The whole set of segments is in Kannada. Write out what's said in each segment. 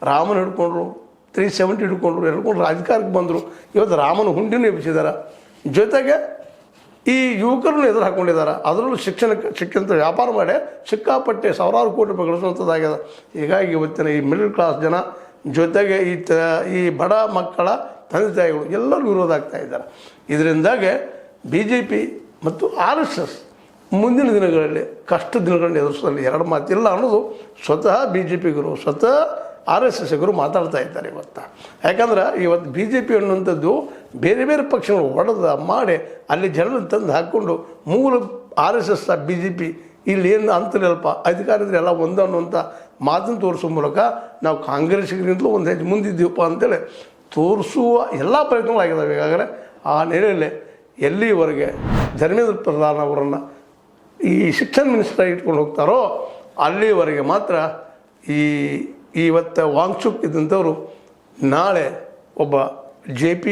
ರಾಮನ ಹಿಡ್ಕೊಂಡ್ರು 370 ಹಿಡ್ಕೊಂಡು ರಾಜಕಾರಣಕ್ಕೆ ಬಂದರು. ಇವತ್ತು ರಾಮನ ಹುಂಡಿನೂ ಎಬ್ಬಿಸಿದ್ದಾರೆ. ಜೊತೆಗೆ ಈ ಯುವಕರನ್ನು ಎದುರು ಹಾಕ್ಕೊಂಡಿದ್ದಾರೆ. ಅದರಲ್ಲೂ ಶಿಕ್ಷಣಕ್ಕೆ ವ್ಯಾಪಾರ ಮಾಡಿ ಸಿಕ್ಕಾಪಟ್ಟೆ ಸಾವಿರಾರು ಕೋಟಿ ರೂಪಾಯಿ ಗಳಿಸುವಂಥದ್ದಾಗ್ಯದ. ಹೀಗಾಗಿ ಇವತ್ತಿನ ಈ ಮಿಡಲ್ ಕ್ಲಾಸ್ ಜನ ಜೊತೆಗೆ ಈ ಬಡ ಮಕ್ಕಳ ತಂದೆ ತಾಯಿಗಳು ಎಲ್ಲರೂ ವಿರೋಧ ಆಗ್ತಾ ಇದ್ದಾರೆ. ಇದರಿಂದಾಗೆ BJP ಮತ್ತು RSS ಮುಂದಿನ ದಿನಗಳಲ್ಲಿ ಕಷ್ಟ ದಿನಗಳನ್ನು ಎದುರಿಸೋದ್ರಲ್ಲಿ ಎರಡು ಮಾತಿಲ್ಲ ಅನ್ನೋದು ಸ್ವತಃ BJPಗರು ಸ್ವತಃ RSSಗರು ಮಾತಾಡ್ತಾ ಇದ್ದಾರೆ ಇವತ್ತು. ಯಾಕಂದ್ರೆ ಇವತ್ತು BJP ಅನ್ನುವಂಥದ್ದು ಬೇರೆ ಬೇರೆ ಪಕ್ಷಗಳು ಹೊಡೆದ ಮಾಡಿ ಅಲ್ಲಿ ಜನರನ್ನು ತಂದು ಹಾಕ್ಕೊಂಡು ಮೂಲ RSS BJP ಇಲ್ಲಿ ಏನು ಅಂತಲಲ್ಪ ಅಧಿಕಾರ ಇದ್ರೆ ಎಲ್ಲ ಒಂದು ಅನ್ನುವಂಥ ಮಾತನ್ನು ತೋರಿಸೋ ಮೂಲಕ ನಾವು ಕಾಂಗ್ರೆಸ್ಗಿಂತಲೂ ಒಂದು ಹೆಜ್ಜೆ ಮುಂದಿದ್ದೀವಪ್ಪ ಅಂತೇಳಿ ತೋರಿಸುವ ಎಲ್ಲ ಪ್ರಯತ್ನಗಳಾಗಿದ್ದಾವೆ. ಈಗಾಗಲೇ ಆ ನೆಲೆಯಲ್ಲಿ ಎಲ್ಲಿವರೆಗೆ ಧರ್ಮೇಂದ್ರ ಪ್ರಧಾನ್ ಅವರನ್ನು ಈ ಶಿಕ್ಷಣ ಮಿನಿಸ್ಟರ್ ಇಟ್ಕೊಂಡು ಹೋಗ್ತಾರೋ ಅಲ್ಲಿವರೆಗೆ ಮಾತ್ರ ಇವತ್ತು ವಾಂಗ್ಚುಕ್ ಇದ್ದಂಥವರು ನಾಳೆ ಒಬ್ಬ JP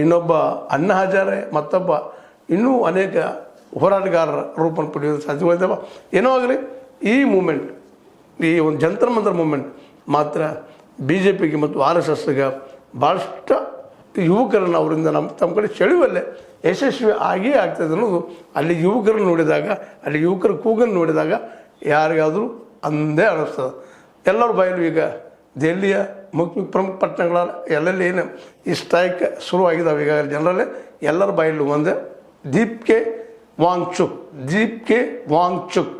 ಇನ್ನೊಬ್ಬ ಅಣ್ಣಾ ಹಜಾರೆ ಮತ್ತೊಬ್ಬ ಇನ್ನೂ ಅನೇಕ ಹೋರಾಟಗಾರರ ರೂಪವನ್ನು ಪಡೆಯೋದು ಸಾಧ್ಯವಾದವ. ಏನೋ ಆಗಲಿ ಈ ಮೂಮೆಂಟ್ ಈ ಒಂದು ಜಂತರ್ ಮಂತರ್ ಮೂಮೆಂಟ್ ಮಾತ್ರ BJPಗೆ ಮತ್ತು RSSಗೆ ಭಾಳಷ್ಟು ಯುವಕರನ್ನು ಅವರಿಂದ ತಮ್ಮ ಕಡೆ ಸೆಳೆಯುವಲ್ಲೇ ಯಶಸ್ವಿ ಆಗಿಯೇ ಆಗ್ತದೆ ಅನ್ನೋದು ಅಲ್ಲಿ ಯುವಕರನ್ನು ನೋಡಿದಾಗ ಅಲ್ಲಿ ಯುವಕರ ಕೂಗನ್ನು ನೋಡಿದಾಗ ಯಾರಿಗಾದರೂ ಅಂದೇ ಅನ್ನಿಸ್ತದೆ. ಎಲ್ಲರ ಬಾಯಲ್ಲೂ ಈಗ ದೆಹಲಿಯ ಪ್ರಮುಖ ಪಟ್ಟಣಗಳ ಎಲ್ಲೆಲ್ಲಿ ಏನು ಈ ಸ್ಟ್ರೈಕ್ ಶುರುವಾಗಿದ್ದಾವೆ ಈಗಾಗಲೇ ಜನರಲ್ಲೇ ಎಲ್ಲರ ಬಾಯಲ್ಲೂ ಒಂದೇ ದೀಪ್ ಕೆ ವಾಂಗ್ಚುಕ್